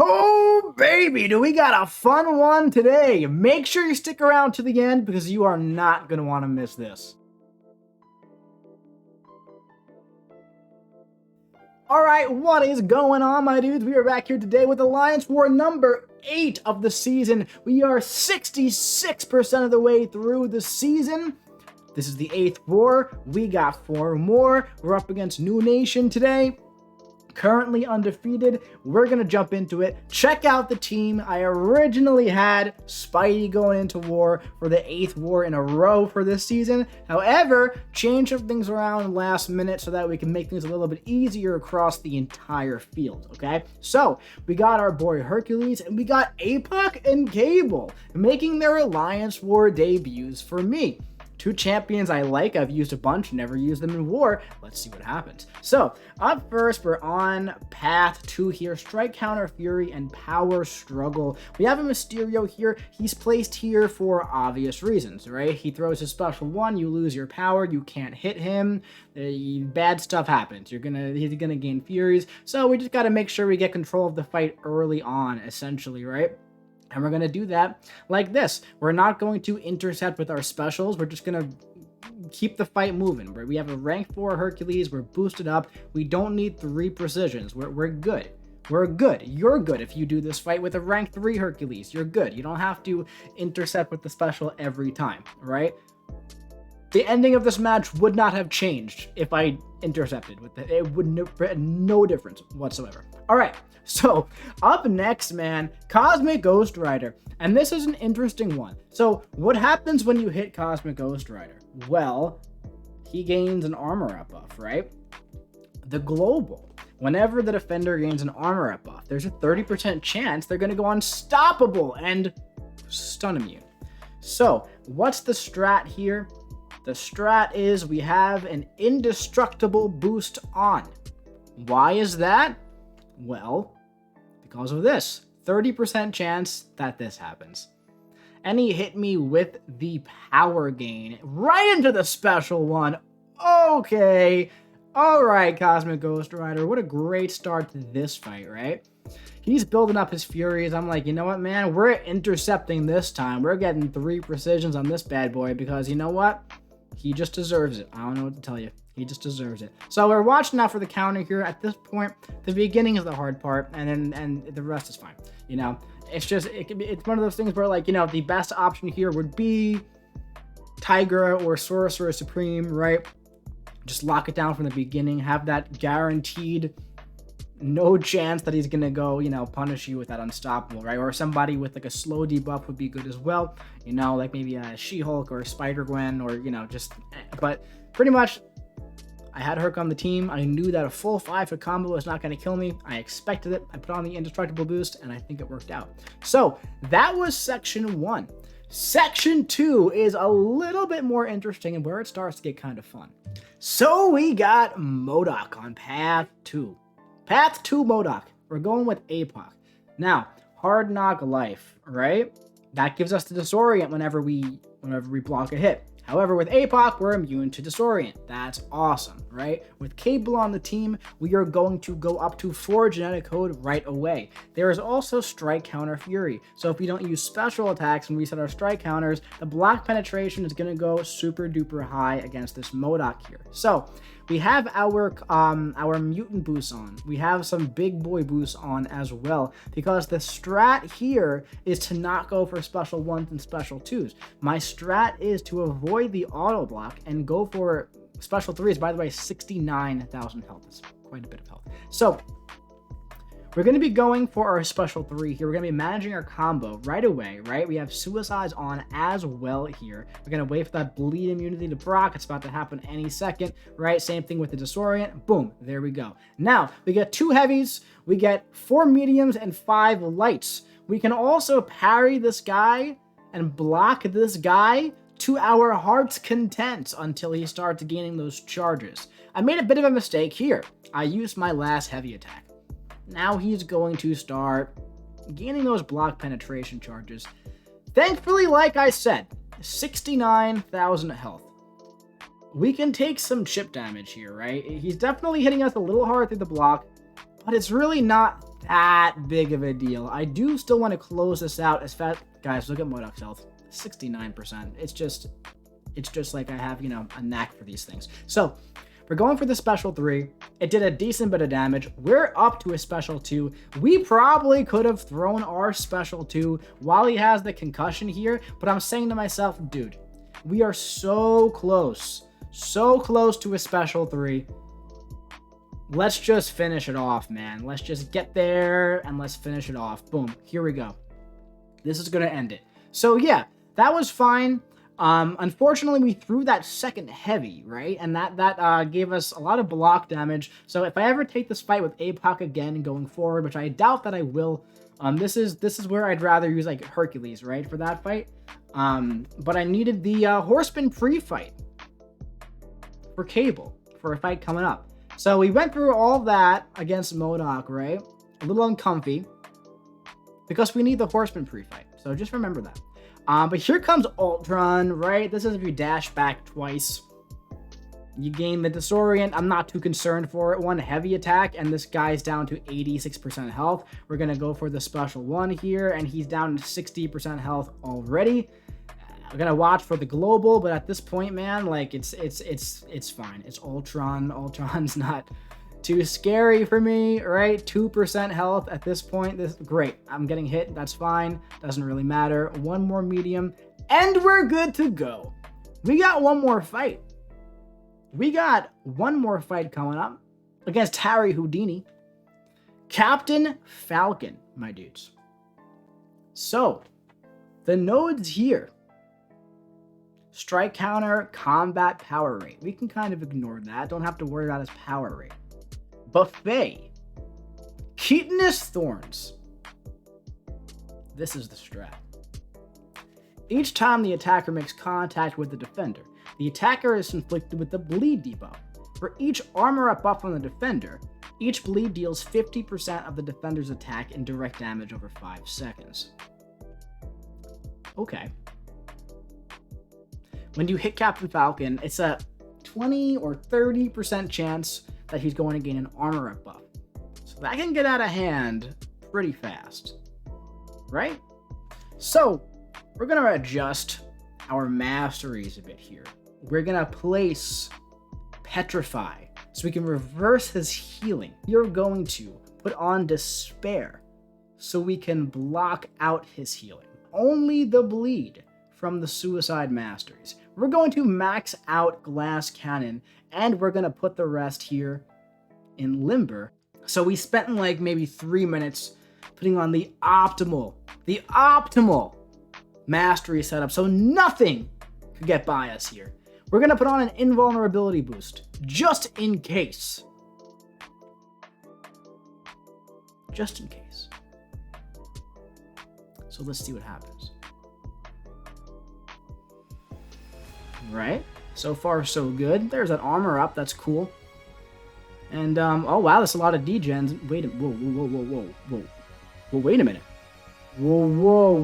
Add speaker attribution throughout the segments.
Speaker 1: Oh, baby, do we got a fun one today. Make sure you stick around to the end because you are not going to want to miss this. Alright, what is going on, my dudes? We are back here today with Alliance War number 8 of the season. We are 66% of the way through the season. This is the 8th war. We got 4 more. We're up against New Nation today. Currently undefeated. We're gonna jump into it. Check out the team. I originally had Spidey going into war for the 8th war in a row for this season. However, changed some things around last minute so that we can make things a little bit easier across the entire field, okay? So, we got our boy Hercules, and we got Apoc and Cable making their Alliance War debuts for me. 2 champions I like. I've used a bunch, never used them in war. Let's see what happens. So, up first, we're on path 2 here. Strike, Counter, Fury, and Power Struggle. We have a Mysterio here. He's placed here for obvious reasons, right? He throws his special 1, you lose your power, you can't hit him, bad stuff happens. He's gonna gain Furies. So we just gotta make sure we get control of the fight early on, essentially, right? And we're going to do that like this. We're not going to intercept with our specials. We're just going to keep the fight moving. We have a rank 4 Hercules. We're boosted up. We don't need 3 precisions. We're good. We're good. You're good if you do this fight with a rank 3 Hercules. You're good. You don't have to intercept with the special every time, right? The ending of this match would not have changed if I intercepted with it. It would no difference whatsoever. All right, so up next, man, Cosmic Ghost Rider. And this is an interesting one. So what happens when you hit Cosmic Ghost Rider? Well, he gains an armor up buff, right? The global. Whenever the defender gains an armor up buff, there's a 30% chance they're going to go unstoppable and stun immune. So what's the strat here? The strat is we have an indestructible boost on. Why is that? Well, because of this. 30% chance that this happens. And he hit me with the power gain right into the special 1. Okay. Alright, Cosmic Ghost Rider. What a great start to this fight, right? He's building up his Furies. I'm like, you know what, man? We're intercepting this time. We're getting 3 precisions on this bad boy because you know what? He just deserves it. I don't know what to tell you. He just deserves it. So we're watching out for the counter here. At this point, the beginning is the hard part, and the rest is fine. You know, it's just it's one of those things where, like, you know, the best option here would be Tiger or Sorcerer Supreme, right? Just lock it down from the beginning. Have that guaranteed no chance that he's gonna go, you know, punish you with that unstoppable, right? Or somebody with like a slow debuff would be good as well, you know, like maybe a She-Hulk or a Spider-Gwen, or, you know, just, but pretty much I had Herc on the team. I knew that a full 5-hit combo was not going to kill me. I expected it. I put on the indestructible boost, and I think it worked out. So that was section 1. Section 2 is a little bit more interesting and where it starts to get kind of fun. So we got MODOK on path 2. Path 2 MODOK. We're going with Apoc. Now, Hard Knock Life, right? That gives us the disorient whenever we block a hit. However, with Apoc, we're immune to disorient. That's awesome, right? With Cable on the team, we are going to go up to 4 genetic code right away. There is also Strike, Counter, Fury. So if we don't use special attacks and reset our strike counters, the block penetration is going to go super duper high against this MODOK here. So we have our mutant boosts on. We have some big boy boosts on as well, because the strat here is to not go for special 1s and special 2s. My strat is to avoid the auto block and go for special 3s. By the way, 69,000 health. That's quite a bit of health. So we're going to be going for our special 3 here. We're going to be managing our combo right away, right? We have Suicides on as well here. We're going to wait for that bleed immunity to proc. It's about to happen any second, right? Same thing with the disorient. Boom, there we go. Now, we get 2 heavies, we get 4 mediums, and 5 lights. We can also parry this guy and block this guy to our heart's content until he starts gaining those charges. I made a bit of a mistake here. I used my last heavy attack. Now he's going to start gaining those block penetration charges. Thankfully, like I said, 69,000 health. We can take some chip damage here, right? He's definitely hitting us a little hard through the block, but it's really not that big of a deal. I do still want to close this out as fast. Guys, look at MODOK's health. 69%. It's just like I have, you know, a knack for these things. So we're going for the special 3. It did a decent bit of damage. We're up to a special 2. We probably could have thrown our special 2 while he has the concussion here, but I'm saying to myself, dude, we are so close to a special 3. Let's just finish it off, man. Let's just get there and let's finish it off. Boom, here we go. This is gonna end it. So yeah, that was fine. Unfortunately, we threw that second heavy, right? And that gave us a lot of block damage. So if I ever take this fight with Apoc again going forward, which I doubt that I will, this is where I'd rather use like Hercules, right, for that fight. But I needed the Horseman pre-fight for Cable for a fight coming up. So we went through all that against MODOK, right? A little uncomfy because we need the Horseman pre-fight. So just remember that. But here comes ULTRON, right? This is if you dash back twice. You gain the Disorient. I'm not too concerned for it. 1 heavy attack, and this guy's down to 86% health. We're going to go for the special 1 here, and he's down to 60% health already. I'm going to watch for the global, but at this point, man, like, it's fine. It's ULTRON. ULTRON's not too scary for me, right? 2% health at this point. Great. I'm getting hit. That's fine. Doesn't really matter. 1 more medium, and we're good to go. We got 1 more fight. We got 1 more fight coming up against Harry Houdini. Captain Falcon, my dudes. So, the nodes here. Strike counter, combat power rate. We can kind of ignore that. Don't have to worry about his power rate. Buffet. Keatonus Thorns. This is the strat. Each time the attacker makes contact with the defender, the attacker is inflicted with the bleed debuff. For each armor up buff on the defender, each bleed deals 50% of the defender's attack in direct damage over 5 seconds. Okay. When you hit Captain Falcon, it's a 20 or 30% chance that he's going to gain an armor up buff. So that can get out of hand pretty fast, right? So we're going to adjust our masteries a bit here. We're going to place Petrify so we can reverse his healing. You're going to put on Despair so we can block out his healing. Only the bleed from the Suicide Masteries. We're going to max out Glass Cannon, and we're going to put the rest here in Limber. So we spent like maybe 3 minutes putting on the optimal mastery setup so nothing could get by us here. We're going to put on an invulnerability boost just in case. Just in case. So let's see what happens. Right? So far, so good. There's that armor up. That's cool. And, oh, wow, that's a lot of degens. Wait a minute. Whoa. Well, wait a minute. Whoa.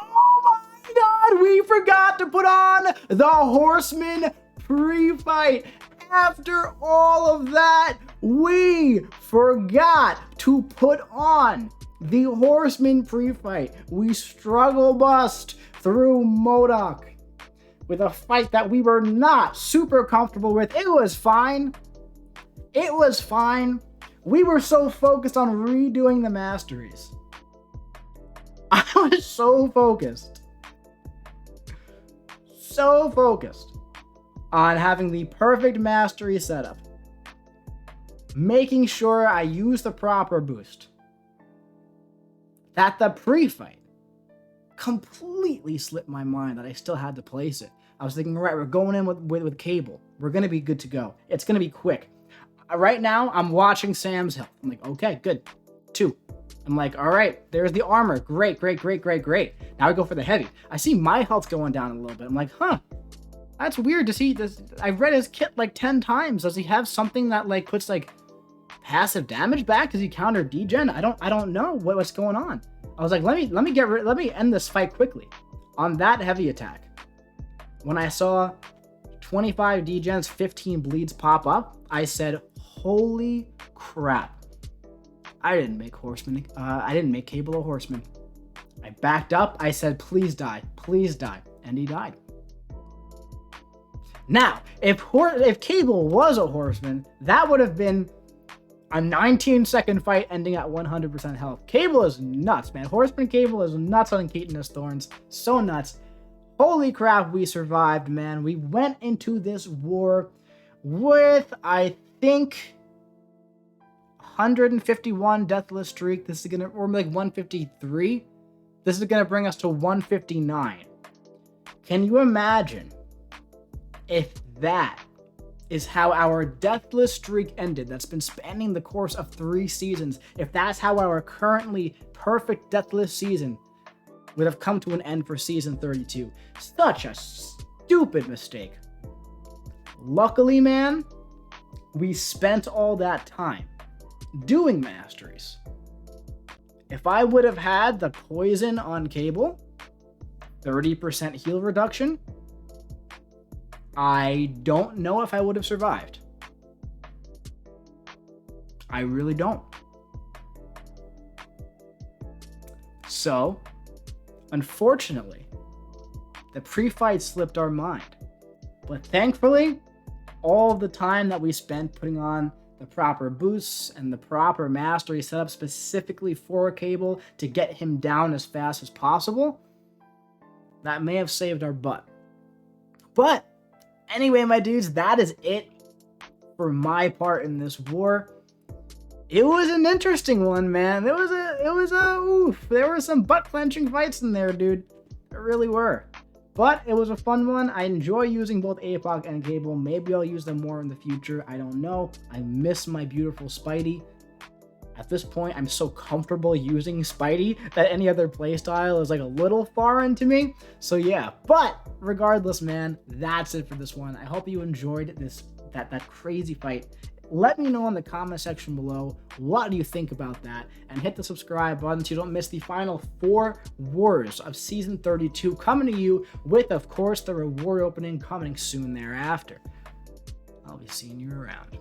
Speaker 1: Oh my god, we forgot to put on the Horseman pre-fight. After all of that, we forgot to put on the Horseman pre-fight. We struggle bust through MODOK with a fight that we were not super comfortable with. It was fine. It was fine. We were so focused on redoing the masteries. I was so focused on having the perfect mastery setup, making sure I use the proper boost, that the pre-fight completely slipped my mind that I still had to place it. I was thinking, right, we're going in with Cable. We're going to be good to go. It's going to be quick. Right now, I'm watching Sam's health. I'm like, okay, good. 2. I'm like, all right, there's the armor. Great. Now I go for the heavy. I see my health going down a little bit. I'm like, huh, that's weird to see this. I've read his kit like 10 times. Does he have something that like puts like passive damage back? Does he counter degen? I don't know what's going on. I was like, let me end this fight quickly. On that heavy attack, when I saw 25 degens, 15 bleeds pop up. I said, holy crap. I didn't make horseman. I didn't make Cable a horseman. I backed up. I said, please die. Please die. And he died. Now, if Cable was a horseman, that would have been a 19-second fight ending at 100% health. Cable is nuts, man. Horseman Cable is nuts on Keaton's Thorns. So nuts. Holy crap, we survived, man. We went into this war with, I think, 151 deathless streak. This is gonna, or like 153. This is gonna bring us to 159. Can you imagine if that is how our deathless streak ended? That's been spanning the course of 3 seasons. If that's how our currently perfect deathless season would have come to an end for season 32. Such a stupid mistake. Luckily, man, we spent all that time doing masteries. If I would have had the poison on Cable, 30% heal reduction, I don't know if I would have survived. I really don't. So, unfortunately, the pre-fight slipped our mind. But thankfully, all of the time that we spent putting on the proper boosts and the proper mastery set up specifically for Cable to get him down as fast as possible, that may have saved our butt. But anyway, my dudes, that is it for my part in this war. It was an interesting one, man. There were some butt-clenching fights in there, dude. There really were. But it was a fun one. I enjoy using both Apoc and Cable. Maybe I'll use them more in the future. I don't know. I miss my beautiful Spidey. At this point, I'm so comfortable using Spidey that any other playstyle is like a little foreign to me. So yeah, but regardless, man, that's it for this one. I hope you enjoyed that crazy fight. Let me know in the comment section below, what do you think about that? And hit the subscribe button so you don't miss the final 4 wars of Season 32 coming to you with, of course, the reward opening coming soon thereafter. I'll be seeing you around.